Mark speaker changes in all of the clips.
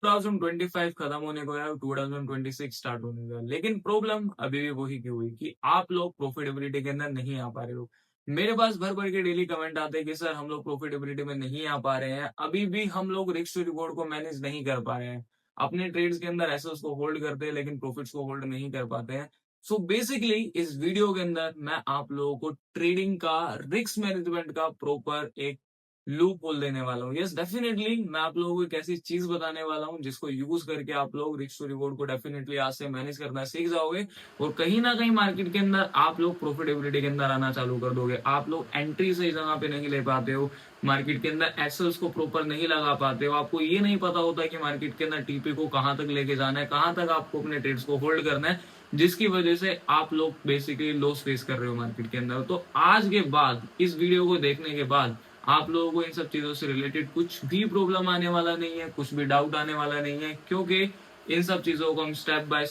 Speaker 1: 2025 खत्म होने को है और 2026 स्टार्ट होने का है, लेकिन प्रॉब्लम अभी भी वही की हुई कि आप लोग प्रॉफिटेबिलिटी के अंदर नहीं आ पा रहे हो। मेरे पास भर भर के डेली कमेंट आते हैं कि सर हम लोग प्रॉफिटेबिलिटी में नहीं आ पा रहे हैं, अभी भी हम लोग रिस्क टू रिवॉर्ड को मैनेज नहीं कर पा रहे हैं। अपने ट्रेड्स के अंदर एसेट्स को होल्ड करते हैं लेकिन प्रॉफिट्स को होल्ड नहीं कर पाते हैं। सो बेसिकली इस वीडियो के अंदर मैं आप लोगों को ट्रेडिंग का रिस्क मैनेजमेंट का प्रॉपर एक लूप होल देने वाला हूँ। यस डेफिनेटली मैं आप लोगों को एक ऐसी चीज बताने वाला हूँ जिसको यूज करके आप लोग रिस्क टू रिवॉर्ड को डेफिनेटली आज से मैनेज करना सीख जाओगे और कहीं ना कहीं मार्केट के अंदर आप लोग प्रॉफिटेबिलिटी के अंदर आना चालू कर दोगे। आप लोग एंट्री सही जगह पे नहीं ले पाते हो, मार्केट के अंदर एसेट्स को प्रॉपर नहीं लगा पाते हो, आपको ये नहीं पता होता कि मार्केट के अंदर टीपी को कहाँ तक लेके जाना है, कहाँ तक आपको अपने ट्रेड्स को होल्ड करना है, जिसकी वजह से आप लोग बेसिकली लॉस फेस कर रहे हो मार्केट के अंदर। तो आज के बाद इस वीडियो को देखने के बाद आप लोगों को इन सब चीजों से रिलेटेड कुछ भी प्रॉब्लम आने वाला नहीं है, कुछ भी डाउट आने वाला नहीं है, क्योंकि इन सब चीजों को हम स्टेप बाय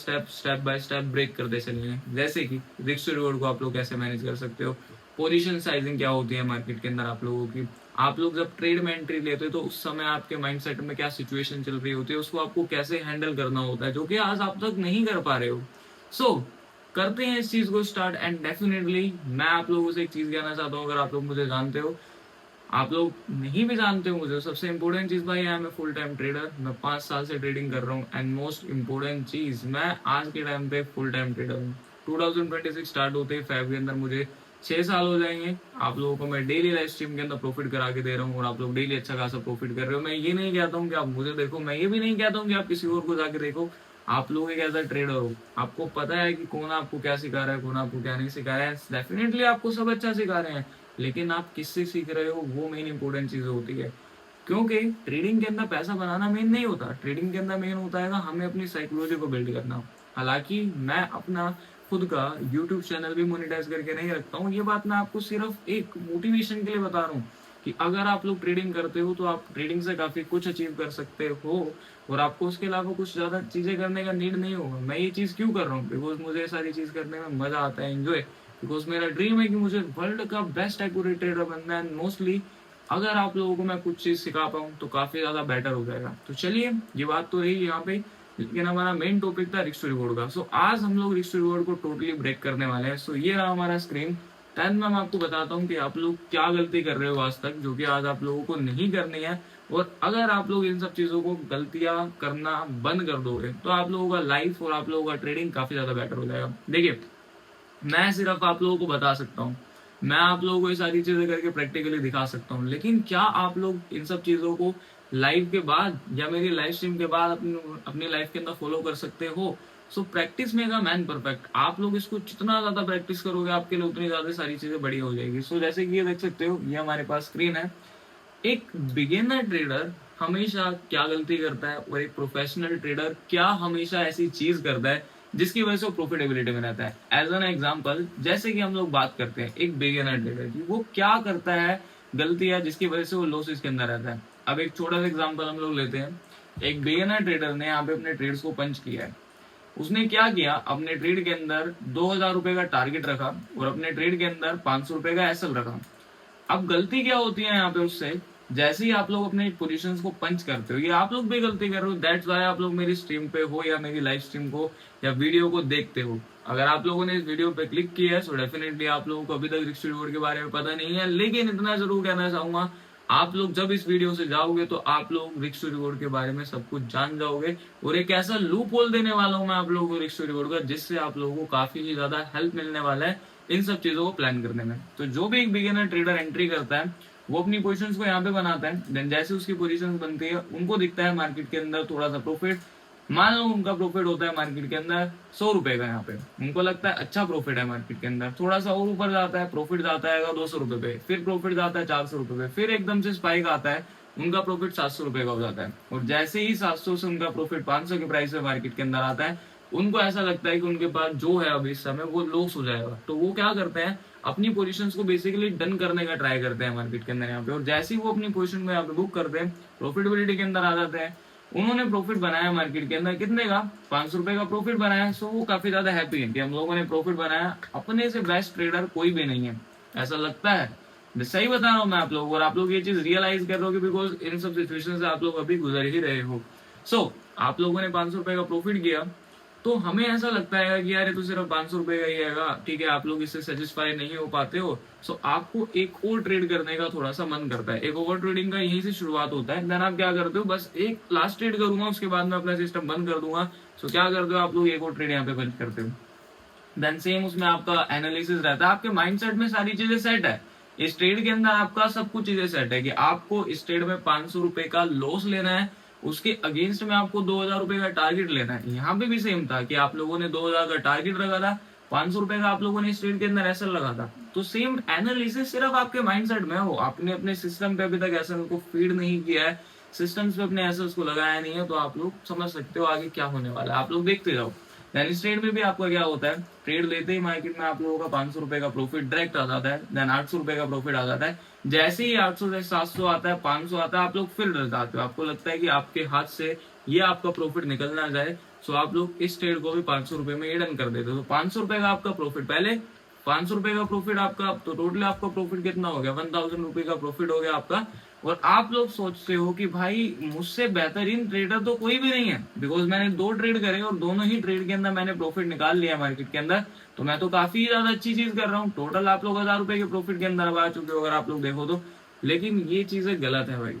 Speaker 1: स्टेप ब्रेक करते चलेंगे। जैसे कि रिस्क रिवॉर्ड को आप लोग कैसे मैनेज कर सकते हो, पोजीशन साइजिंग क्या होती है मार्केट के अंदर आप लोगों की, आप लोग जब ट्रेड में एंट्री लेते हो तो उस समय आपके माइंडसेट में क्या सिचुएशन चल रही होती है, उसको आपको कैसे हैंडल करना होता है, जो कि आज आप तक नहीं कर पा रहे हो। सो करते हैं इस चीज को स्टार्ट। एंड डेफिनेटली मैं आप लोगों से एक चीज कहना चाहता हूँ, अगर आप लोग मुझे जानते हो, आप लोग नहीं भी जानते हो मुझे, सबसे इंपॉर्टेंट चीज भाई है मैं फुल टाइम ट्रेडर, मैं 5 साल से ट्रेडिंग कर रहा हूँ। एंड मोस्ट इंपॉर्टेंट चीज मैं आज के टाइम पे फुल टाइम ट्रेडर हूँ। 2026 स्टार्ट होते ही फेब के अंदर मुझे 6 साल हो जाएंगे। आप लोगों को मैं डेली लाइव स्ट्रीम के अंदर प्रॉफिट करा के दे रहा हूँ और आप लोग डेली अच्छा खासा प्रॉफिट कर रहे हो। मैं ये नहीं कहता हूँ कि आप मुझे देखो, मैं ये भी नहीं कहता हूँ कि आप किसी और को जाके देखो। आप लोग एक ऐसा ट्रेडर हो, आपको पता है कि कौन आपको क्या सिखा रहा है, कौन आपको क्या नहीं सिखा रहा है। डेफिनेटली आपको सब अच्छा सिखा रहे हैं, लेकिन आप किससे सीख रहे हो वो मेन इंपॉर्टेंट चीज होती है। क्योंकि ट्रेडिंग के अंदर पैसा बनाना मेन नहीं होता, ट्रेडिंग के अंदर मेन होता है हमें अपनी साइकोलॉजी को बिल्ड करना। हालांकि मैं अपना खुद का यूट्यूब चैनल भी मोनेटाइज करके नहीं रखता हूँ, ये बात मैं आपको सिर्फ एक मोटिवेशन के लिए बता रहा हूँ कि अगर आप लोग ट्रेडिंग करते हो तो आप ट्रेडिंग से काफी कुछ अचीव कर सकते हो और आपको उसके अलावा कुछ ज्यादा चीजें करने का नीड नहीं होगा। मैं ये चीज क्यों कर रहा हूँ, बिकॉज मुझे ये सारी चीज करने में मजा आता है, एंजॉय, बिकॉज मेरा ड्रीम है कि मुझे वर्ल्ड का बेस्ट एक्यूरेट ट्रेडर बनना है। मोस्टली अगर आप लोगों को मैं कुछ चीज सिखा पाऊँ तो काफी ज्यादा बेटर हो जाएगा। तो चलिए, ये बात तो रही यहाँ पे, लेकिन हमारा मेन टॉपिक था रिस्क टू रिवॉर्ड का। सो आज हम लोग रिस्क टू रिवॉर्ड को टोटली ब्रेक करने वाले हैं। सो ये रहा हमारा स्क्रीन। टेन में मैं आपको बताता हूँ कि आप लोग क्या गलती कर रहे हो आज तक, जो कि आज आप लोगों को नहीं करनी है। और अगर आप लोग इन सब चीजों को गलतियां करना बंद कर दोगे तो आप लोगों का लाइफ और आप लोगों का ट्रेडिंग काफी ज्यादा बेटर हो जाएगा। देखिए, मैं सिर्फ आप लोगों को बता सकता हूँ, मैं आप लोगों को ये सारी चीजें करके प्रैक्टिकली दिखा सकता हूँ, लेकिन क्या आप लोग इन सब चीजों को लाइव के बाद या मेरी लाइव स्ट्रीम के बाद अपनी लाइफ के अंदर फॉलो कर सकते हो। सो प्रैक्टिस में का मैन परफेक्ट, आप लोग इसको जितना ज्यादा प्रैक्टिस करोगे आपके लिए उतनी ज्यादा सारी चीजें बढ़िया हो जाएगी। सो जैसे कि ये देख सकते हो, ये हमारे पास स्क्रीन है। एक बिगिनर ट्रेडर हमेशा क्या गलती करता है और एक प्रोफेशनल ट्रेडर क्या हमेशा ऐसी चीज करता है जिसकी वजह से वो प्रॉफिटेबिलिटी में रहता है। एज एन एग्जांपल, जैसे कि हम लोग बात करते हैं एक बिगिनर ट्रेडर की, वो क्या करता है गलती है जिसकी वजह से वो लॉसेस के अंदर रहता है। अब एक छोटा सा एग्जांपल हम लोग लेते हैं। एक बिगिनर ट्रेडर ने यहाँ पे अपने ट्रेड्स को पंच किया है। उसने क्या किया, अपने ट्रेड के अंदर 2000 रुपए का टारगेट रखा और अपने ट्रेड के अंदर 500 रुपए का एसएल रखा। अब गलती क्या होती है यहाँ पे उससे, जैसे ही आप लोग अपने पोजीशंस को पंच करते हो, ये आप लोग भी गलती कर रहे हो। दैट्स वाई आप लोग मेरी स्ट्रीम पे हो या मेरी लाइव स्ट्रीम को या वीडियो को देखते हो। अगर आप लोगों ने इस वीडियो पे क्लिक किया है तो डेफिनेटली आप लोगों को अभी तक रिस्क रिवॉर्ड के बारे में पता नहीं है, लेकिन इतना जरूर कहना चाहूंगा, आप लोग जब इस वीडियो से जाओगे तो आप लोग रिस्क रिवॉर्ड के बारे में सब कुछ जान जाओगे और एक ऐसा लूप होल देने वाला हूं मैं आप लोगों को रिस्क रिवॉर्ड का, जिससे आप लोगों को काफी ज्यादा हेल्प मिलने वाला है इन सब चीजों को प्लान करने में। तो जो भी एक बिगिनर ट्रेडर एंट्री करता है वो अपनी पोजीशंस को यहाँ पे बनाता है, देन जैसे उसकी पोजीशंस बनती है उनको दिखता है मार्केट के अंदर थोड़ा सा प्रॉफिट। मान लो उनका प्रॉफिट होता है मार्केट के अंदर 100 रुपए का, यहाँ पे उनको लगता है अच्छा प्रॉफिट है मार्केट के अंदर, थोड़ा सा और ऊपर जाता है, प्रॉफिट जाता है 200 रुपए पे, फिर प्रॉफिट जाता है 400 रुपए पे, फिर एकदम से स्पाइक आता है, उनका प्रॉफिट 700 रुपए का हो जाता है। और जैसे ही 700 से उनका प्रॉफिट 500 के प्राइस में मार्केट के अंदर आता है, उनको ऐसा लगता है कि उनके पास जो है अभी इस समय वो लॉस हो जाएगा। तो वो क्या करते हैं, अपनी पोजीशंस को बेसिकली डन करने का ट्राई करते हैं मार्केट के अंदर यहाँ पे। और जैसे ही वो अपनी पोजीशन को यहाँ पे बुक करते हैं, प्रॉफिटेबिलिटी के अंदर आ जाते हैं। उन्होंने प्रॉफिट बनाया मार्केट के अंदर कितने का, 500 रुपए का प्रॉफिट बनाया। सो वो काफी ज्यादा हैप्पी है कि हम लोगों ने प्रॉफिट बनाया। अपने से बेस्ट ट्रेडर कोई भी नहीं है, ऐसा लगता है। मैं सही बता रहा हूँ मैं आप लोग, और आप लोग ये चीज रियलाइज कर रहे हो बिकॉज इन सब सिचुएशन से आप लोग अभी गुजर ही रहे हो। सो आप लोगों ने 500 रुपए का प्रॉफिट किया, तो हमें ऐसा लगता है कि यार ये तो सिर्फ 500 रुपए का ही आएगा, ठीक है, आप लोग इससे सेटिस्फाई नहीं हो पाते हो, सो आपको एक और ट्रेड करने का थोड़ा सा मन करता है। एक ओवर ट्रेडिंग का यहीं से शुरुआत होता है। देन आप क्या करते हो, बस एक लास्ट ट्रेड करूंगा उसके बाद में अपना सिस्टम बंद कर दूंगा। सो क्या करते हो आप लोग, एक और ट्रेड यहाँ पे बंद करते हो। देन सेम उसमें आपका एनालिसिस रहता है, आपके माइंडसेट में सारी चीजें सेट है। इस ट्रेड के अंदर आपका सब कुछ चीजें सेट है कि आपको इस ट्रेड में 500 रुपए का लॉस लेना है, उसके अगेंस्ट में आपको 2000 रुपए का टारगेट लेना है। यहाँ पे भी सेम था कि आप लोगों ने 2000 का टारगेट रखा था, 500 रुपए का आप लोगों ने इस ट्रेड के अंदर ऐसा लगा था। तो सेम एनालिसिस सिर्फ आपके माइंडसेट में हो, आपने अपने सिस्टम पे अभी तक ऐसा को फीड नहीं किया है, सिस्टम्स पे अपने ऐसे उसको लगाया नहीं है, तो आप लोग समझ सकते हो आगे क्या होने वाला है। आप लोग देखते जाओ। देन इस ट्रेड में भी आपका क्या होता है, ट्रेड लेते ही मार्केट में आप लोगों का 500 रुपए का प्रॉफिट डायरेक्ट आ जाता है। देन 800 रुपए का प्रॉफिट आ जाता है। जैसे ही 800 से 700 आता है, 500 आता है, आप लोग फिर डर जाते हो, आपको लगता है कि आपके हाथ से ये आपका प्रॉफिट निकल ना जाए। सो आप लोग इस ट्रेड को भी 500 रुपए में डन कर देते हो। तो 500 रुपए का आपका प्रॉफिट, पहले 500 रुपए का प्रॉफिट आपका, तो टोटल आपका प्रॉफिट कितना हो गया, 1000 रुपए का प्रॉफिट हो गया आपका। और आप लोग सोचते हो कि भाई मुझसे बेहतरीन ट्रेडर तो कोई भी नहीं है, बिकॉज मैंने 2 ट्रेड करे और दोनों ही ट्रेड के अंदर मैंने प्रॉफिट निकाल लिया मार्केट के अंदर, तो मैं तो काफी ज्यादा अच्छी चीज कर रहा हूँ। टोटल आप लोग 1000 रुपए के प्रॉफिट के अंदर अब आ चुके हो अगर आप लोग देखो तो। लेकिन ये चीजें गलत है भाई।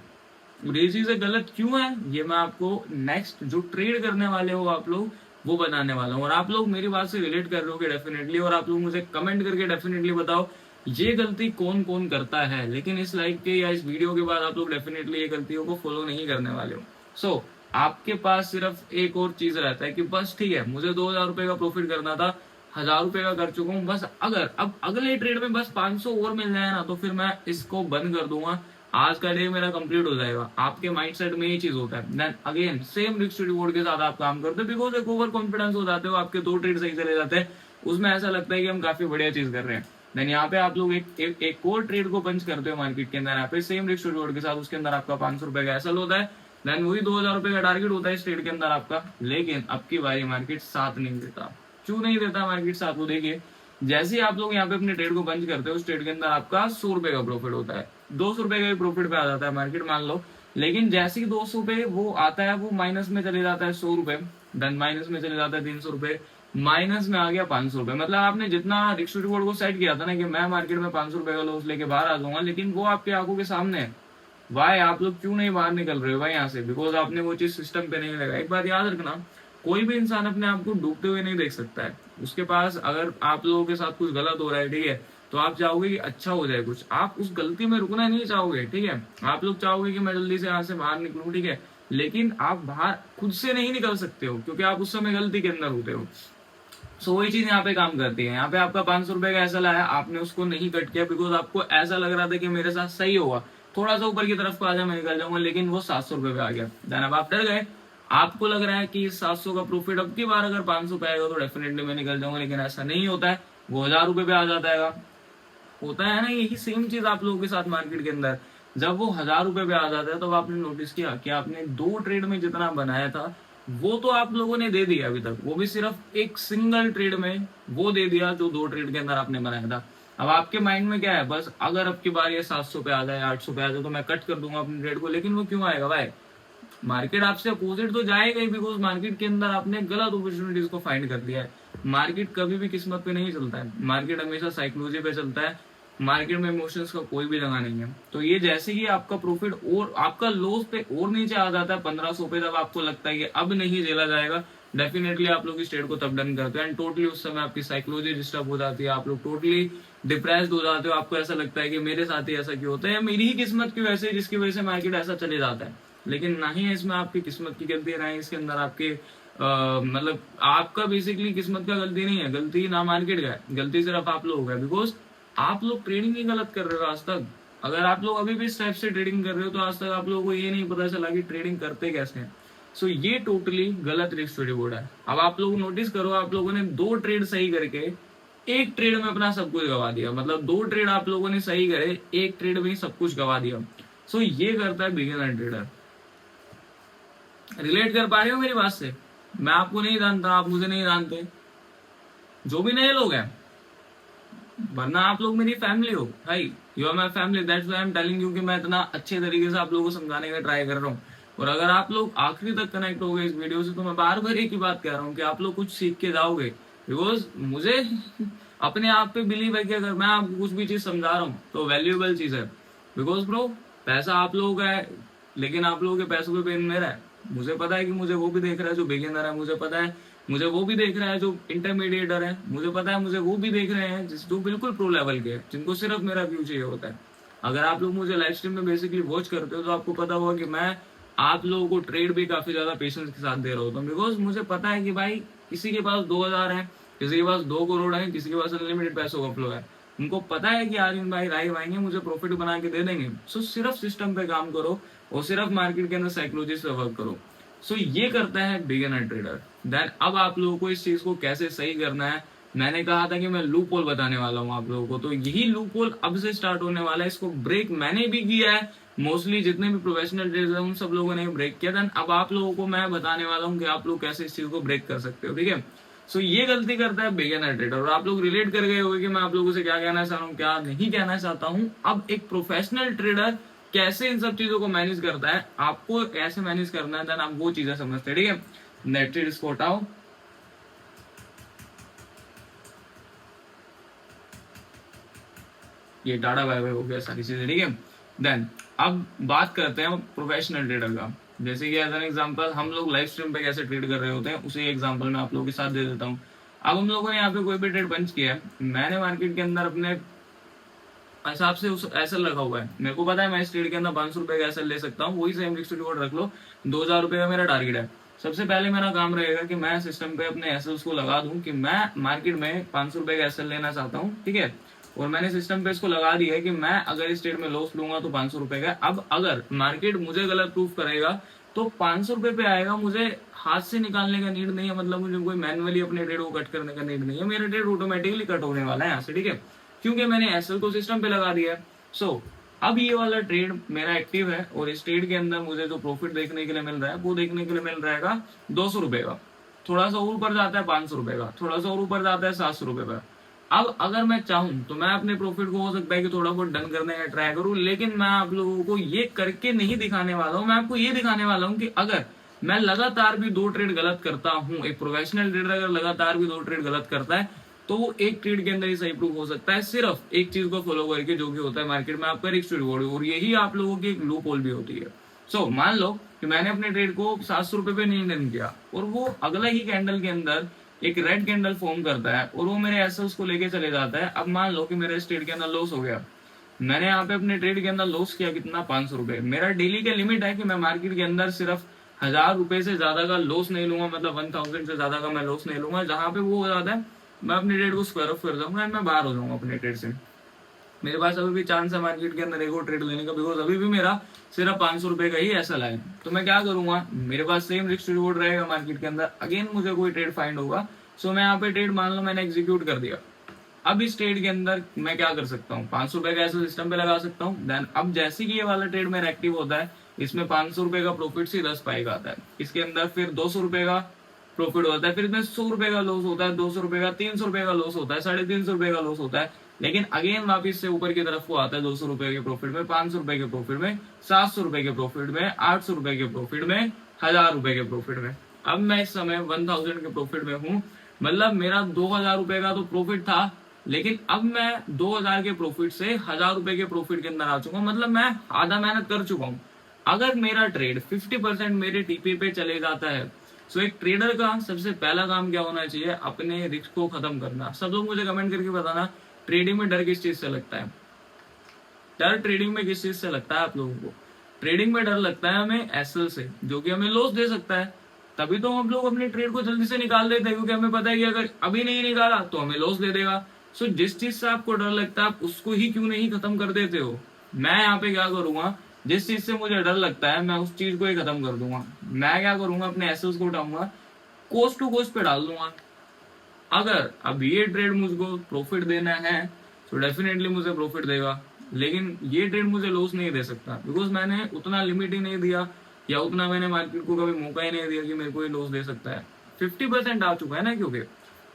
Speaker 1: और ये चीजें गलत क्यों है, ये मैं आपको नेक्स्ट जो ट्रेड करने वाले हो आप लोग वो बनाने वाला हूँ। और आप लोग मेरी बात से रिलेट कर रहे हो डेफिनेटली, और आप लोग मुझे कमेंट करके डेफिनेटली बताओ ये गलती कौन कौन करता है। लेकिन इस लाइव के या इस वीडियो के बाद आप लोग डेफिनेटली ये गलतियों को फॉलो नहीं करने वाले हो। सो आपके पास सिर्फ एक और चीज रहता है कि बस ठीक है, मुझे 2000 रुपए का प्रॉफिट करना था, 1000 रुपए का कर चुका हूँ, बस अगर अब अगले ट्रेड में बस 500 और मिल जाए ना तो फिर मैं इसको बंद कर दूंगा, आज का डे मेरा कंप्लीट हो जाएगा। आपके माइंडसेट में ये चीज होता है। Then again same risk reward के साथ आप काम करते हो, बिकॉज एक ओवर कॉन्फिडेंस हो जाते हो, आपके 2 ट्रेड सही चले जाते हैं, उसमें ऐसा लगता है कि हम काफी बढ़िया चीज कर रहे हैं। देन यहाँ पे आप लोग एक और ट्रेड को पंच करते हो मार्केट के अंदर, यहाँ पे सेम रिस्क रिवॉर्ड के साथ, उसके अंदर आपका 500 रुपए का एसएल होता है। देन वही 2000 रुपए का टारगेट होता है इस ट्रेड के अंदर आपका। लेकिन अब की बारी मार्केट साथ नहीं देता। क्यों नहीं देता मार्केट साथ, वो देखिए। जैसे ही आप लोग यहाँ पे अपने ट्रेड को बंद करते हो, उस ट्रेड के अंदर आपका 100 रुपए का प्रॉफिट होता है, 200 रुपए का भी प्रॉफिट पे आ जाता है मार्केट मान लो। लेकिन जैसे ही 200 रुपए वो आता है, वो माइनस में चले जाता है 100 रुपए, देन माइनस में चले जाता है 300 रुपए, माइनस में आ गया 500 रुपए। मतलब आपने जितना रिस्क रिवॉर्ड को सेट किया था ना कि मैं मार्केट में 500 रुपए का लॉस लेके बाहर आ जाऊंगा, लेकिन वो आपकी आंखों के सामने है। भाई आप लोग क्यों नहीं बाहर निकल रहे हो भाई यहाँ से, बिकॉज आपने वो चीज सिस्टम पे नहीं लगा। एक बात याद रखना, कोई भी इंसान अपने आप को डूबते हुए नहीं देख सकता है। उसके पास अगर आप लोगों के साथ कुछ गलत हो रहा है, ठीक है, तो आप चाहोगे कि अच्छा हो जाए कुछ, आप उस गलती में रुकना नहीं चाहोगे, ठीक है, आप लोग चाहोगे कि मैं जल्दी से यहाँ से बाहर निकलूं, ठीक है, लेकिन आप बाहर खुद से नहीं निकल सकते हो क्योंकि आप उस समय गलती के अंदर होते हो। सो वही चीज यहाँ पे काम करती है। यहाँ पे आपका 500 रुपए का ऐसा लाया, आपने उसको नहीं कट किया बिकॉज आपको ऐसा लग रहा था कि मेरे साथ सही होगा, थोड़ा सा ऊपर की तरफ को आ जाए मैं निकल जाऊंगा, लेकिन वो 700 रुपए पे आ गया। देन अब आप डर गए, आपको लग रहा है कि 700 का प्रॉफिट अब की बार अगर 500 पे आएगा तो डेफिनेटली मैं निकल जाऊंगा, लेकिन ऐसा नहीं होता है, वो 1000 रुपए पे आ जाता है। होता है ना, यही सेम चीज आप लोगों के साथ मार्केट के अंदर। जब वो 1000 रुपए पे आ जाता है तो आपने नोटिस किया कि आपने 2 ट्रेड में जितना बनाया था वो तो आप लोगों ने दे दिया अभी तक, वो भी सिर्फ एक सिंगल ट्रेड में वो दे दिया जो 2 ट्रेड के अंदर आपने बनाया था। अब आपके माइंड में क्या है, बस अगर अब की बार ये 700 पे आ जाए, 800 पे आ जाए तो मैं कट कर दूंगा अपने ट्रेड को। लेकिन वो क्यों आएगा भाई, मार्केट आपसे अपोजिट तो जाएगा ही, बिकॉज मार्केट के अंदर आपने गलत अपॉर्चुनिटीज को फाइंड कर लिया है। मार्केट कभी भी किस्मत पे नहीं चलता है, मार्केट हमेशा साइकोलॉजी पे चलता है, मार्केट में इमोशंस का कोई भी जगह नहीं है। तो ये जैसे ही आपका प्रॉफिट और आपका लॉस पे और नीचे आ जाता है 1500 पे, तब आपको लगता है कि अब नहीं झेला जाएगा, डेफिनेटली आप लोग इस ट्रेड को तब डन करते हैं। एंड टोटली उस समय आपकी साइकोलॉजी डिस्टर्ब हो जाती है, आप लोग टोटली डिप्रेस्ड हो जाते हो, आपको ऐसा लगता है कि मेरे साथ ही ऐसा क्यों होता है, मेरी ही किस्मत की वजह से, जिसकी वजह से मार्केट ऐसा चले जाता है। लेकिन ना ही इसमें आपकी किस्मत की गलती है, ना ही इसके अंदर आपके मतलब आपका बेसिकली किस्मत का गलती नहीं है, गलती ना मार्केट का है, गलती सिर्फ आप लोगों का है, बिकॉज आप लोग ट्रेडिंग ही गलत कर रहे हो आज तक। अगर आप लोग अभी भी इस टाइप से ट्रेडिंग कर रहे हो तो आज तक आप लोगों को ये नहीं पता चला कि ट्रेडिंग करते कैसे हैं। सो ये टोटली गलत रिस्क रिवॉर्ड है। अब आप लोग नोटिस करो, आप लोगों ने 2 ट्रेड सही करके एक ट्रेड में अपना सब कुछ गवा दिया, मतलब 2 ट्रेड आप लोगों ने सही करे, एक ट्रेड में सब कुछ गवा दिया। सो ये करता है बिगिनर ट्रेडर। रिलेट कर पा रहे हो मेरी बात से? मैं आपको नहीं जानता, आप मुझे नहीं जानते, जो भी नए लोग हैं, वरना आप लोग मेरी फैमिली हो भाई, you are my family, that's why I am telling you कि मैं इतना अच्छे तरीके से आप लोगों को समझाने का ट्राई कर रहा हूँ। और अगर आप लोग आखिरी तक कनेक्ट हो गए इस वीडियो से, तो मैं बार बार एक ही बात कह रहा हूँ कि आप लोग कुछ सीख के जाओगे। बिकॉज मुझे अपने आप पे बिलीव है कि अगर मैं आपको कुछ भी चीज समझा रहा हूँ तो वैल्यूएबल चीज है। बिकॉज ब्रो, पैसा आप लोगों का है, लेकिन आप लोगों के पैसों पे पेन मेरा है। मुझे पता है कि मुझे वो भी देख रहा है जो बिगिनर है, मुझे पता है मुझे वो भी देख रहा है जो इंटरमीडिएटर है, मुझे पता है मुझे वो भी देख रहे हैं जो बिल्कुल प्रो लेवल के हैं, जिनको सिर्फ मेरा व्यू चाहिए होता है। अगर आप लोग मुझे लाइव स्ट्रीम में बेसिकली वॉच करते हो तो आपको पता होगा कि मैं आप लोगों को ट्रेड भी काफी ज्यादा पेशेंस के साथ दे रहा होता हूँ। बिकॉज मुझे पता है कि भाई किसी के पास 2000 है, किसी के पास 2 करोड़ है, किसी के पास अनलिमिटेड पैसों का फ्लो है। उनको पता है कि आर्यन भाई राइव आएंगे मुझे प्रॉफिट बना के दे देंगे। सो सिर्फ सिस्टम पे काम करो और सिर्फ मार्केट के अंदर साइकोलॉजी से वर्क करो। सो ये करता है बिगिनर ट्रेडर। देन अब आप लोगों को इस चीज को कैसे सही करना है, मैंने कहा था कि मैं लूप होल बताने वाला हूँ आप लोगों को, तो यही लूप होल अब से स्टार्ट होने वाला है। इसको ब्रेक मैंने भी किया है, मोस्टली जितने भी प्रोफेशनल ट्रेडर्स हैं उन सब लोगों ने ब्रेक किया। देन अब आप लोगों को मैं बताने वाला हूँ कि आप लोग कैसे इस चीज को ब्रेक कर सकते हो, ठीक है। सो ये गलती करता है बिगिनर ट्रेडर, और आप लोग रिलेट कर गए होंगे कि मैं आप लोगों से क्या कहना चाह रहा हूँ, क्या नहीं कहना चाहता हूँ। अब एक प्रोफेशनल ट्रेडर कैसे इन सब चीजों को मैनेज करता है, आपको कैसे मैनेज करना है, देन आप वो चीजें समझते हैं, ठीक है। नेट इसको हटाओ, ये टाटा बाय बाय हो गया सारी चीजें, ठीक है। देन अब बात करते हैं प्रोफेशनल ट्रेडर का। जैसे कि एज एन एग्जांपल हम लोग लाइव स्ट्रीम पे कैसे ट्रेड कर रहे होते हैं, उसी एग्जांपल मैं आप लोगों के साथ दे देता हूँ। अब हम लोगों ने यहाँ पे कोई भी ट्रेड पंच किया है, मैंने मार्केट के अंदर अपने हिसाब से उस एसएल रखा हुआ है, मेरे को पता है मैं इस ट्रेड के अंदर 500 रुपए का एसएल ले सकता हूँ, वही सेम फिक्स्ड रिवॉर्ड रख लो, 2000 रुपए का मेरा टारगेट है। सबसे पहले मेरा काम रहेगा कि मैं सिस्टम पे अपने एसएल को लगा दूं कि मैं मार्केट में 500 रुपए का एसएल लेना चाहता हूँ, ठीक है। और मैंने सिस्टम पे इसको लगा दिया है कि मैं अगर इस ट्रेड में लॉस लूंगा तो 500 रुपए का। अब अगर मार्केट मुझे गलत प्रूफ करेगा तो 500 रुपए पे आएगा, मुझे हाथ से निकालने का नीड नहीं है, मतलब मुझे कोई मैनुअली अपने ट्रेड को कट करने का नीड नहीं है, मेरा ट्रेड ऑटोमेटिकली कट होने वाला है यहाँ से, ठीक है, क्योंकि मैंने एसएल को सिस्टम पे लगा दिया है। सो अब ये वाला ट्रेड मेरा एक्टिव है और इस ट्रेड के अंदर मुझे जो प्रॉफिट देखने के लिए मिल रहा है वो देखने के लिए मिल रहेगा 200 रुपए का, थोड़ा सा और ऊपर जाता है 500 रुपए का, थोड़ा सा और ऊपर जाता है 700 रुपए का। अब अगर मैं चाहूं तो मैं अपने प्रॉफिट को हो सकता है कि थोड़ा बहुत डन करने का ट्राई करूं, लेकिन मैं आप लोगों को ये करके नहीं दिखाने वाला हूं। मैं आपको ये दिखाने वाला हूं कि अगर मैं लगातार भी 2 ट्रेड गलत करता हूं, एक प्रोफेशनल ट्रेडर अगर लगातार भी 2 ट्रेड गलत करता है तो वो एक ट्रेड के अंदर ही सही प्रूव हो सकता है, सिर्फ एक चीज को फॉलो करके, जो कि होता है मार्केट में आपका रिस्क रिवॉर्ड, और यही आप लोगों की एक लूप होल भी होती है। सो मान लो कि मैंने अपने ट्रेड को 700 रुपए पे नहीं डन किया और वो अगला ही कैंडल के अंदर एक रेड कैंडल फॉर्म करता है और वो मेरे एसएल्स को लेके चले जाता है। अब मान लो कि मेरे इस ट्रेड के अंदर लॉस हो गया, मैंने यहाँ पे अपने ट्रेड के अंदर लॉस किया कितना, 500 रुपए। मेरा डेली का लिमिट है कि मैं मार्केट के अंदर सिर्फ 1000 रुपए से ज्यादा का लॉस नहीं लूंगा, मतलब 1000 से ज्यादा का मैं लॉस नहीं लूंगा। जहां पे वो हो जाता है मैं अपने ट्रेड को स्क्वायर ऑफ कर जाऊंगा एंड मैं बाहर हो जाऊंगा अपने ट्रेड से। मेरे पास अभी भी चांस है मार्केट के अंदर एक और ट्रेड लेने का, बिकॉज अभी भी मेरा सिर्फ 500 रुपए का ही ऐसा है। तो मैं क्या करूंगा, मेरे पास सेम रिस्क रिवॉर्ड रहेगा मार्केट के अंदर, अगेन मुझे कोई ट्रेड फाइंड होगा। सो मैं यहाँ पे ट्रेड मान लो मैंने एग्जीक्यूट कर दिया। अब इस ट्रेड के अंदर मैं क्या कर सकता हूँ, 500 रुपए का ऐसा सिस्टम पे लगा सकता हूँ। देन अब जैसे कि ये वाला ट्रेड मेरा एक्टिव होता है, इसमें 500 रुपए का प्रॉफिट सीधा स्पाइक आता है, इसके अंदर फिर 200 रुपए का प्रॉफिट होता है, फिर इसमें 100 रुपए का लॉस होता है, 200 रुपए का, 300 रुपए का लॉस होता है, 350 रुपए का लॉस होता है। लेकिन अगेन वापिस से ऊपर की तरफ को आता है 200 रुपए के प्रॉफिट में, 500 रुपए के प्रॉफिट में, 700 रुपए के प्रॉफिट में, 800 रुपए के प्रॉफिट में, 1000 रुपए के प्रॉफिट में। अब मैं इस समय 1000 के प्रॉफिट में हूँ, मतलब मेरा 2000 रुपए का तो प्रॉफिट था, लेकिन अब मैं 2000 के प्रॉफिट से 1000 रुपए के प्रॉफिट के अंदर आ चुका हूँ, मतलब मैं आधा मेहनत कर चुका हूँ। अगर मेरा ट्रेड 50% मेरे टीपी पे चले जाता है, सो एक ट्रेडर का सबसे पहला काम क्या होना चाहिए, अपने रिस्क को खत्म करना। सब लोग मुझे कमेंट करके बताना ट्रेडिंग में डर किस चीज से लगता है, डर ट्रेडिंग में किस चीज से लगता है आप लोगों को। ट्रेडिंग में डर लगता है हमें एसएल से, जो कि हमें लॉस दे सकता है, तभी तो हम लोग अपने ट्रेड को जल्दी से निकाल देते हैं, क्योंकि हमें पता है कि अगर अभी नहीं निकाला तो हमें लॉस दे देगा। सो जिस चीज से आपको डर लगता है आप उसको ही क्यों नहीं खत्म कर देते हो। मैं यहाँ पे क्या करूंगा, जिस चीज से मुझे डर लगता है मैं उस चीज को ही खत्म कर दूंगा। मैं क्या करूंगा, अपने एसेट्स को उठाऊंगा, कोस्ट टू कोस्ट पे डाल दूंगा। अगर अब ये ट्रेड मुझको प्रॉफिट देना है तो डेफिनेटली मुझे प्रॉफिट देगा, लेकिन ये ट्रेड मुझे लॉस नहीं दे सकता, बिकॉज मैंने उतना लिमिट ही नहीं दिया, या उतना मैंने मार्केट को कभी मौका ही नहीं दिया कि मेरे को ये लॉस दे सकता है। 50% आ चुका है ना, क्योंकि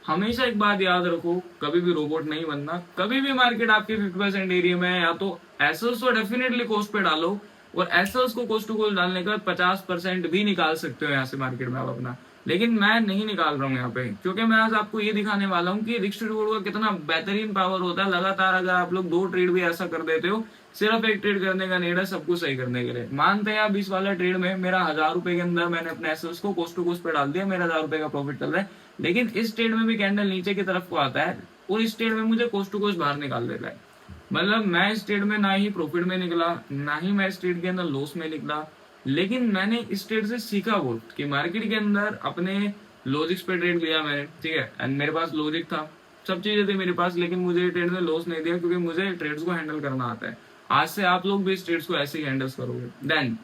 Speaker 1: हमेशा एक बात याद रखो, कभी भी रोबोट नहीं बनना। कभी भी मार्केट आपके 50% एरिया में है, या तो एसेट्स तो डेफिनेटली कोस्ट पे डालो, और एसएल्स को कोस्ट टू कोस्ट डालने का 50% भी निकाल सकते हो यहाँ से मार्केट में आप अपना, लेकिन मैं नहीं निकाल रहा हूँ यहाँ पे, क्योंकि मैं आज आपको ये दिखाने वाला हूँ कि रिस्क टू रिवॉर्ड का कितना बेहतरीन पावर होता है। लगातार अगर आप लोग 2 ट्रेड भी ऐसा कर देते हो, सिर्फ एक ट्रेड करने का नीड है सब कुछ सही करने के लिए। मानते हैं आप 20 वाला ट्रेड में मेरा 1000 रुपए के अंदर मैंने अपने एसएल्स को कोस्ट टू कोस्ट पे डाल दिया, मेरा 1000 रुपए का प्रॉफिट चल रहा है, लेकिन इस ट्रेड में भी कैंडल नीचे की तरफ को आता है और इस ट्रेड में मुझे कोस्ट टू कोस्ट बाहर निकाल देता है। मतलब मैं इस ट्रेड में ना ही प्रॉफिट में निकला, ना ही मैं इस ट्रेड के अंदर लॉस में निकला, लेकिन मैंने इस ट्रेड से सीखा बहुत कि मार्केट के अंदर अपने लॉजिक्स पे ट्रेड लिया मैंने, ठीक है, एंड मेरे पास लॉजिक था, सब चीजें थी मेरे पास, लेकिन मुझे ट्रेड में लॉस नहीं दिया क्योंकि मुझे ट्रेड्स को हैंडल करना आता है। आज से आप लोग भी इस ट्रेड्स को ऐसे ही हैंडल करोगे। देन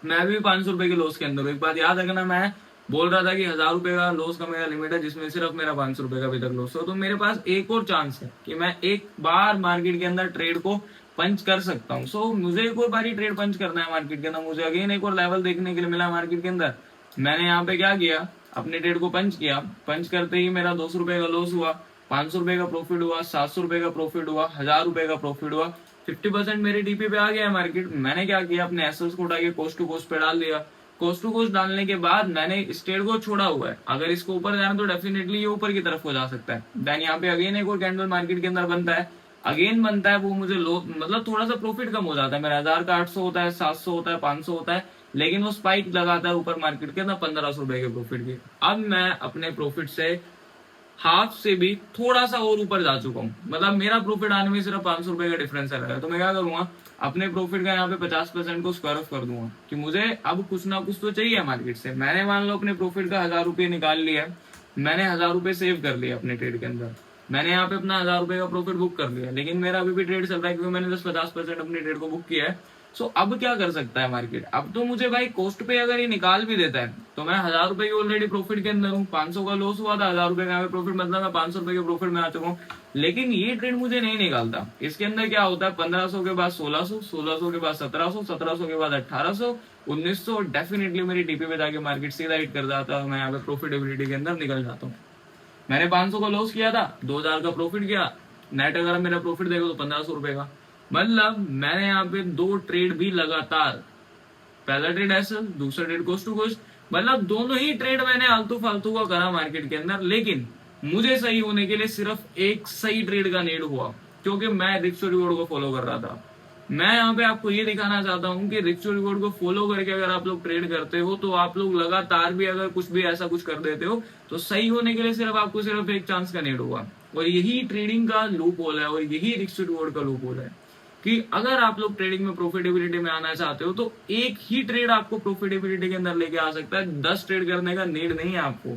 Speaker 1: मैं भी 500 रुपए के लॉस के अंदर हूँ। एक बात याद रखना, मैं बोल रहा था कि 1000 रुपए का लॉस का मेरा लिमिट है, जिसमें सिर्फ मेरा 500 रुपए का अभी तक लॉस हो, तो मेरे पास एक और चांस है कि मैं एक बार मार्केट के अंदर ट्रेड को पंच कर सकता हूँ। सो मुझे एक और बारी ट्रेड पंच करना है मार्केट के अंदर, मुझे अगेन एक और लेवल देखने के लिए मिला मार्केट के अंदर। मैंने यहाँ पे क्या किया, अपने ट्रेड को पंच किया, पंच करते ही मेरा 200 रुपए का लॉस हुआ, 500 रुपए का प्रॉफिट हुआ, 700 रुपए का प्रॉफिट हुआ, 1000 रुपए का प्रॉफिट हुआ, 50% मेरे डीपी पे आ गया है मार्केट। मैंने क्या किया, अपने एसेट्स को उठा के कोस्ट टू कोस्ट पे डाल दिया। कोस्ट टू कोस्ट डालने के बाद मैंने इस ट्रेड को छोड़ा हुआ है, अगर इसको ऊपर जाना तो डेफिनेटली ये ऊपर की तरफ हो जा सकता है। देन यहाँ पे अगेन एक और कैंडल मार्केट के अंदर बनता है, अगेन बनता है, वो मुझे लो मतलब थोड़ा सा प्रॉफिट कम हो जाता है, मेरा 1000 का 800 होता है, 700 होता है, 500 होता है, लेकिन वो स्पाइक लगाता है ऊपर मार्केट के अंदर 1500 रुपए के प्रॉफिट की। अब मैं अपने प्रॉफिट से हाफ से भी थोड़ा सा और ऊपर जा चुका हूँ, मतलब मेरा प्रॉफिट आने में सिर्फ 500 रुपए का डिफरेंस है। तो मैं क्या करूंगा, अपने प्रॉफिट का यहाँ पे 50% को स्क्वायर ऑफ कर दूंगा कि मुझे अब कुछ ना कुछ तो चाहिए मार्केट से। मैंने मान लो अपने प्रॉफिट का 1000 रुपये निकाल लिया, मैंने 1000 रुपये सेव कर लिया अपने ट्रेड के अंदर, मैंने यहाँ पे अपना 1000 रुपये का प्रॉफिट बुक कर लिया, लेकिन मेरा अभी भी ट्रेड चल रहा है क्योंकि मैंने 10-50% अपने ट्रेड को बुक किया है। सो अब क्या कर सकता है मार्केट, अब तो मुझे भाई कोस्ट पे अगर ये निकाल भी देता है तो मैं 1000 रुपए की ऑलरेडी प्रॉफिट के अंदर हूँ, 500 का लॉस हुआ था, 1000 रुपए का प्रॉफिट, मतलब मैं 500 रुपए के प्रॉफिट में आ चुका हूँ। लेकिन ये ट्रेड मुझे नहीं निकालता। इसके अंदर क्या होता है, 1500 के बाद 1600, 1600 के बाद 1700, 1700 के बाद 1800, 1900, डेफिनेटली मेरी टीपी पे जाके मार्केट सीधा हिट कर जाता है, मैं यहाँ पे प्रॉफिटेबिलिटी के अंदर निकल जाता हूँ। मैंने 500 का लॉस किया था, 2000 का प्रॉफिट किया, नेट अगर मेरा प्रॉफिट देखो तो 1500 रुपए का। मतलब मैंने यहाँ पे 2 ट्रेड भी लगातार, पहला ट्रेड ऐसा, दूसरा ट्रेड कोस्ट टू कोस्ट, मतलब दोनों ही ट्रेड मैंने आलतू फालतू का करा मार्केट के अंदर, लेकिन मुझे सही होने के लिए सिर्फ एक सही ट्रेड का नीड हुआ, क्योंकि मैं रिस्क रिवॉर्ड को फॉलो कर रहा था। मैं यहाँ पे आपको ये दिखाना चाहता हूँ कि रिस्क रिवॉर्ड को फॉलो करके अगर आप लोग ट्रेड करते हो तो आप लोग लगातार भी अगर कुछ भी ऐसा कुछ कर देते हो तो सही होने के लिए सिर्फ आपको सिर्फ एक चांस का नीड होगा। और यही ट्रेडिंग का लूप होल है और यही रिस्क रिवॉर्ड का लूप होल है कि अगर आप लोग ट्रेडिंग में प्रॉफिटेबिलिटी में आना चाहते हो तो एक ही ट्रेड आपको प्रॉफिटेबिलिटी के अंदर लेके आ सकता है। 10 ट्रेड करने का नीड नहीं है आपको,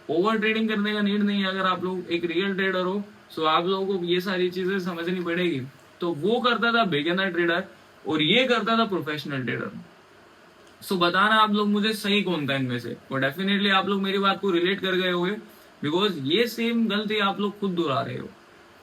Speaker 1: ओवर ट्रेडिंग करने का नीड नहीं है। अगर आप लोग एक रियल ट्रेडर हो तो आप लोगों को ये सारी चीजें समझनी पड़ेगी। तो वो करता था बिगिनर ट्रेडर और ये करता था प्रोफेशनल ट्रेडर। सो बताना आप लोग मुझे सही कौन था इनमें से, और डेफिनेटली आप लोग मेरी बात को रिलेट कर गए होंगे, बिकॉज ये सेम गलती आप लोग खुद दोहरा रहे हो।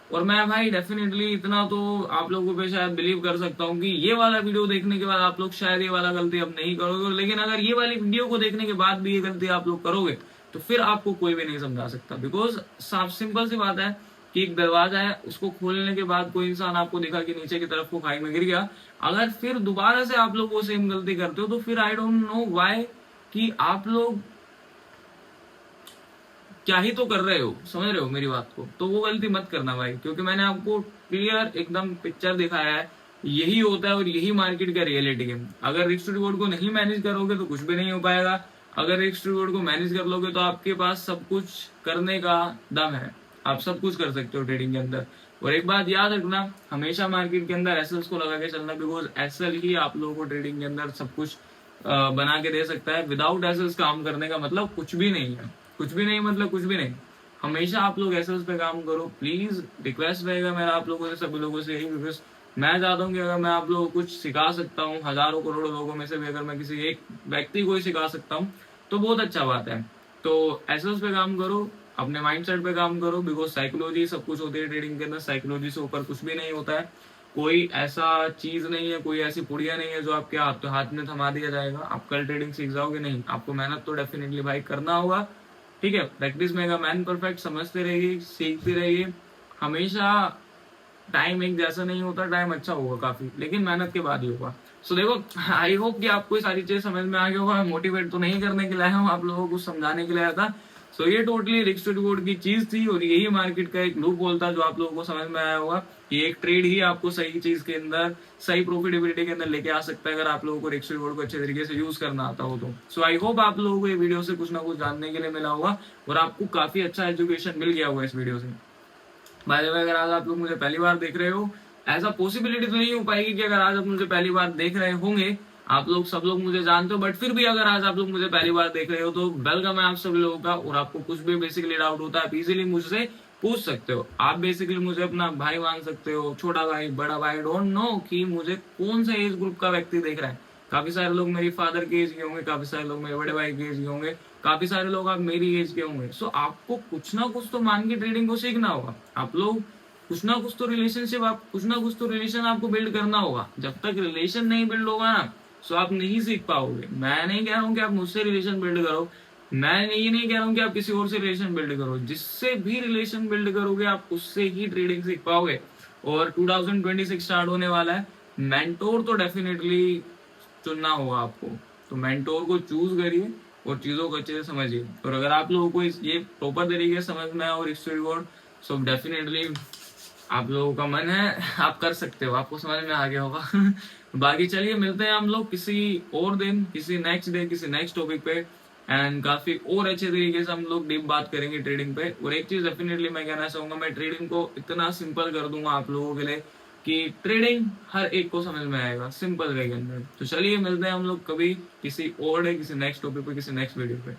Speaker 1: और मैं भाई डेफिनेटली इतना तो आप लोगों पे शायद बिलीव कर सकता हूँ कि ये वाला वीडियो देखने के बाद आप लोग शायद ये वाला गलती अब नहीं करोगे, लेकिन अगर ये वाली वीडियो को देखने के बाद भी ये गलती आप लोग करोगे तो फिर आपको कोई भी नहीं समझा सकता। बिकॉज साफ सिंपल सी बात है कि एक दरवाजा है, उसको खोलने के बाद कोई इंसान आपको दिखा कि नीचे की तरफ को खाई में गिर गया, अगर फिर दोबारा से आप लोग वो सेम गलती करते हो तो फिर आई डोंट नो व्हाई कि आप लोग क्या ही तो कर रहे हो, समझ रहे हो मेरी बात को। तो वो गलती मत करना भाई, क्योंकि मैंने आपको क्लियर एकदम पिक्चर दिखाया है, यही होता है और यही मार्केट का रियलिटी है। अगर रिस्क रिवॉर्ड को नहीं मैनेज करोगे तो कुछ भी नहीं हो पाएगा, अगर रिस्क रिवॉर्ड को मैनेज कर लोगे तो आपके पास सब कुछ करने का दम है, आप सब कुछ कर सकते हो ट्रेडिंग के अंदर। और एक बात याद रखना, हमेशा मार्केट के अंदर एसएल्स को लगा के चलना, बिकॉज एसएल ही आप लोगों को ट्रेडिंग के अंदर सब कुछ बना के दे सकता है। विदाउट एसएल्स काम करने का मतलब कुछ भी नहीं है, कुछ भी नहीं मतलब कुछ भी नहीं। हमेशा आप लोग एसएल्स पे काम करो, प्लीज रिक्वेस्ट रहेगा मेरा आप लोगों से, सभी लोगों से यही, बिकॉज मैं चाहता हूँ कि अगर मैं आप लोगों को कुछ सिखा सकता हूँ, हजारों करोड़ों लोगों में से भी अगर मैं किसी एक व्यक्ति को ही सिखा सकता हूँ तो बहुत अच्छा बात है। तो एसएल्स पे काम करो, अपने माइंडसेट पे काम करो, बिकॉज साइकोलॉजी सब कुछ होती है ट्रेडिंग के अंदर, साइकोलॉजी से ऊपर कुछ भी नहीं होता है। कोई ऐसा चीज नहीं है, कोई ऐसी पुड़िया नहीं है जो आपके हाथ में थमा दिया जाएगा, आप कल ट्रेडिंग सीख जाओगे नहीं, आपको मेहनत तो डेफिनेटली भाई करना होगा। ठीक है, प्रैक्टिस में मैन परफेक्ट, समझते रहिए, सीखते रहिए। हमेशा टाइम एक जैसा नहीं होता, टाइम अच्छा होगा काफी, लेकिन मेहनत के बाद ही होगा। सो देखो, आई होप कि आपको ये सारी चीजें समझ में आ गया होगा। मोटिवेट तो नहीं करने के लिए आया हूँ, आप लोगों को समझाने के लिए आया था। सो ये टोटली रिस्क टू रिवॉर्ड की चीज थी, और यही मार्केट का एक लूप होल था जो आप लोगों को समझ में आया होगा कि एक ट्रेड ही आपको सही चीज के अंदर, सही प्रॉफिटेबिलिटी के अंदर लेके आ सकता है, अगर आप लोगों को रिस्क टू रिवॉर्ड को अच्छे तरीके से यूज करना आता हो तो। सो आई होप आप लोगों को ये वीडियो से कुछ ना कुछ जानने के लिए मिला होगा, और आपको काफी अच्छा एजुकेशन मिल गया होगा इस वीडियो से। बाय द वे, अगर आज आप लोग मुझे पहली बार देख रहे हो, ऐसा पॉसिबिलिटी तो नहीं हो पाएगी कि अगर आज आप मुझे पहली बार देख रहे होंगे, आप लोग सब लोग मुझे जानते हो, बट फिर भी अगर आज आप लोग मुझे पहली बार देख रहे हो तो वेलकम है आप सभी लोगों का। और आपको कुछ भी बेसिकली डाउट होता है, आप इजीली मुझसे पूछ सकते हो। आप बेसिकली मुझे अपना भाई मान सकते हो, छोटा भाई, बड़ा भाई, डोंट नो कि मुझे कौन सा एज ग्रुप का व्यक्ति देख रहा है। काफी सारे लोग मेरी फादर के एज के होंगे, काफी सारे लोग मेरे बड़े भाई के एज के होंगे, काफी सारे लोग आप मेरी एज के होंगे। सो आपको कुछ ना कुछ तो मान के ट्रेडिंग को सीखना होगा। आप लोग कुछ ना कुछ तो रिलेशनशिप, आप कुछ ना कुछ तो रिलेशन आपको बिल्ड करना होगा। जब तक रिलेशन नहीं बिल्ड होगा ना, सो आप नहीं सीख पाओगे। मैं नहीं कह रहा हूँ कि आप मुझसे रिलेशन बिल्ड करो, मैं ये नहीं कह रहा हूँ कि आप किसी और से रिलेशन बिल्ड करो। जिससे भी रिलेशन बिल्ड करोगे आप उससे ही ट्रेडिंग सीख पाओगे। और 2026 स्टार्ट होने वाला है, मेंटोर तो डेफिनेटली चुनना होगा आपको। तो मेंटोर को चूज करिए और चीजों को अच्छे से समझिए। और अगर आप लोगों को ये प्रॉपर तरीके से समझ में आए और इससे रिवॉर्ड, सो डेफिनेटली आप लोगों का मन है, आप कर सकते हो, आपको समझ में आ गया होगा। बाकी चलिए, मिलते हैं हम लोग किसी और दिन, किसी नेक्स्ट डे, किसी नेक्स्ट टॉपिक पे, एंड काफी और अच्छे तरीके से हम लोग डीप बात करेंगे ट्रेडिंग पे। और एक चीज डेफिनेटली मैं कहना चाहूंगा, मैं ट्रेडिंग को इतना सिंपल कर दूंगा आप लोगों के लिए कि ट्रेडिंग हर एक को समझ में आएगा सिंपल वे के अंदर। तो चलिए, मिलते हैं हम लोग कभी किसी और डे, किसी नेक्स्ट टॉपिक पे, किसी नेक्स्ट वीडियो पे।